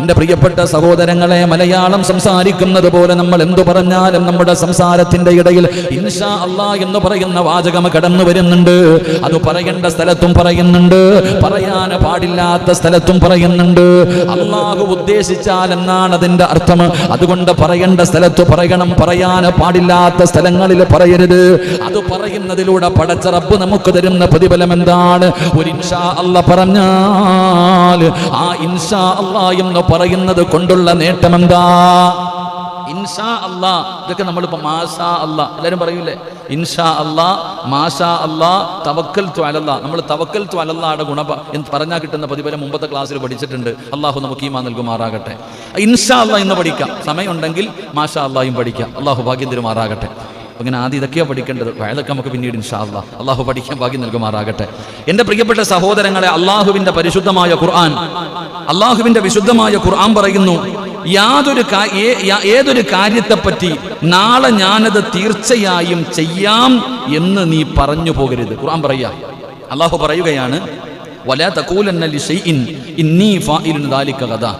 എൻ്റെ പ്രിയപ്പെട്ട സഹോദരങ്ങളെ, മലയാളം സംസാരിക്കുന്നത് പോലെ നമ്മൾ എന്തു പറഞ്ഞാലും നമ്മുടെ സംസാരത്തിന്റെ ഇടയിൽ ഇൻഷാ അല്ലാ എന്ന് പറയുന്ന വാചകം കടന്നു വരുന്നുണ്ട്. അത് പറയേണ്ട സ്ഥലത്തും പറയുന്നുണ്ട്, പറയാൻ പാടില്ലാത്ത സ്ഥലത്തും പറയുന്നുണ്ട്. അള്ളാഹു ഉദ്ദേശിച്ചാൽ എന്നാണ് അതിന്റെ അർത്ഥം. അതുകൊണ്ട് പറയേണ്ട സ്ഥലത്ത് പറയണം, പറയാൻ പാടില്ലാത്ത സ്ഥലങ്ങളിൽ പറയരുത്. അത് പറയുന്നതിലൂടെ പടച്ച റബ്ബ് നമുക്ക് തരുന്ന പ്രതിഫലം എന്താണ്? ഒരു ഇൻഷാ അല്ലാ പറഞ്ഞാൽ ആ ഇൻഷാ അല്ലാ എന്ന് പറയുന്നത് കൊണ്ടുള്ള നേട്ടം എന്താ? ഇൻഷാ അല്ലാ, ഇതൊക്കെ നമ്മളിപ്പോ മാഷാ അല്ലാ എല്ലാവരും പറയൂലേ, ഇൻഷാ അല്ലാ, മാഷാ അല്ലാ, തവക്കൽതു അലല്ലാ. നമ്മൾ തവക്കൽതു അലല്ലായുടെ ഗുണം എന്ന് പറഞ്ഞാൽ കിട്ടുന്ന പ്രതിഫലം മുമ്പത്തെ ക്ലാസ്സിൽ പഠിച്ചിട്ടുണ്ട്. അള്ളാഹു നമുക്ക് ഈമാൻ നൽകുമാറാകട്ടെ. ഇൻഷാ അല്ലാ എന്ന് പഠിക്കാം, സമയമുണ്ടെങ്കിൽ മാഷാ അല്ലായും പഠിക്കാം. അള്ളാഹു ഭാഗ്യം തരുമാറാകട്ടെ. അങ്ങനെ ആദ്യം ഇതൊക്കെയാണ് പഠിക്കേണ്ടത്. വയലൊക്കെ നമുക്ക് പിന്നീട് ഇൻഷാ അല്ലാ അള്ളാഹു പഠിക്കാൻ ഭാഗ്യം നൽകുമാറാകട്ടെ. എൻ്റെ പ്രിയപ്പെട്ട സഹോദരങ്ങളെ, അള്ളാഹുവിൻ്റെ പരിശുദ്ധമായ ഖുർആൻ, അള്ളാഹുവിൻ്റെ വിശുദ്ധമായ ഖുർആൻ പറയുന്നു, ഏതൊരു കാര്യത്തെപ്പറ്റി നാളെ ഞാനത് തീർച്ചയായും ചെയ്യാം എന്ന് നീ പറഞ്ഞു പോകരുത്. ഖുർആൻ പറയാ, അള്ളാഹു പറയുകയാണ്, വലാ തഖൂലന്ന ലിശൈഇൻ ഇന്നി ഫാഇലുൻ ദാലിക ഗദാ.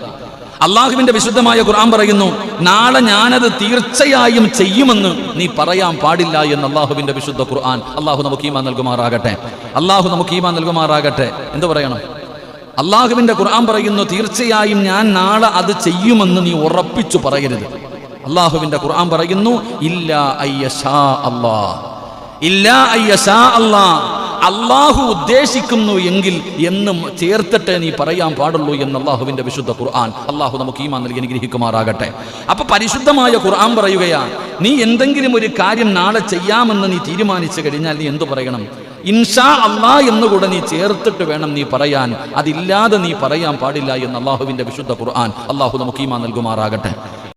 അള്ളാഹുവിന്റെ വിശുദ്ധമായ ഖുർആൻ പറയുന്നു, നാളെ ഞാനത് തീർച്ചയായും ചെയ്യുമെന്ന് നീ പറയാൻ പാടില്ല എന്ന് അള്ളാഹുവിന്റെ വിശുദ്ധ ഖുർആൻ. അള്ളാഹു നമുക്ക് ഈമാൻ നൽകുമാറാകട്ടെ. അള്ളാഹു നമുക്ക് ഈമാൻ നൽകുമാറാകട്ടെ. എന്ത് പറയണം? അള്ളാഹുവിന്റെ ഖുർആൻ പറയുന്നു, തീർച്ചയായും ഞാൻ നാളെ അത് ചെയ്യുമെന്ന് നീ ഉറപ്പിച്ചു പറയരുത്. അള്ളാഹുവിന്റെ ഖുർആൻ പറയുന്നു, ഇല്ലാ അയ്യശാ അല്ലാഹ്, ഇല്ലാ അയ്യശാ അല്ലാഹ്, അള്ളാഹു ഉദ്ദേശിക്കുന്നു എങ്കിൽ എന്നും ചേർത്തിട്ട് നീ പറയാൻ പാടുള്ളൂ എന്ന് അള്ളാഹുവിന്റെ വിശുദ്ധ ഖുർആൻ. അള്ളാഹു നമുക്ക് ഈമാൻ നൽകി അനുഗ്രഹിക്കുമാറാകട്ടെ. അപ്പൊ പരിശുദ്ധമായ ഖുർആൻ പറയുകയാണ്, നീ എന്തെങ്കിലും ഒരു കാര്യം നാളെ ചെയ്യാമെന്ന് നീ തീരുമാനിച്ചു കഴിഞ്ഞാൽ നീ എന്തു പറയണം? ഇൻഷാ അല്ലാ എന്നുകൂടെ നീ ചേർത്തിട്ട് വേണം നീ പറയാൻ. അതില്ലാതെ നീ പറയാൻ പാടില്ല എന്ന് അള്ളാഹുവിന്റെ വിശുദ്ധ ഖുർആൻ. അള്ളാഹു നമുക്ക് ഈമാൻ നൽകുമാറാകട്ടെ.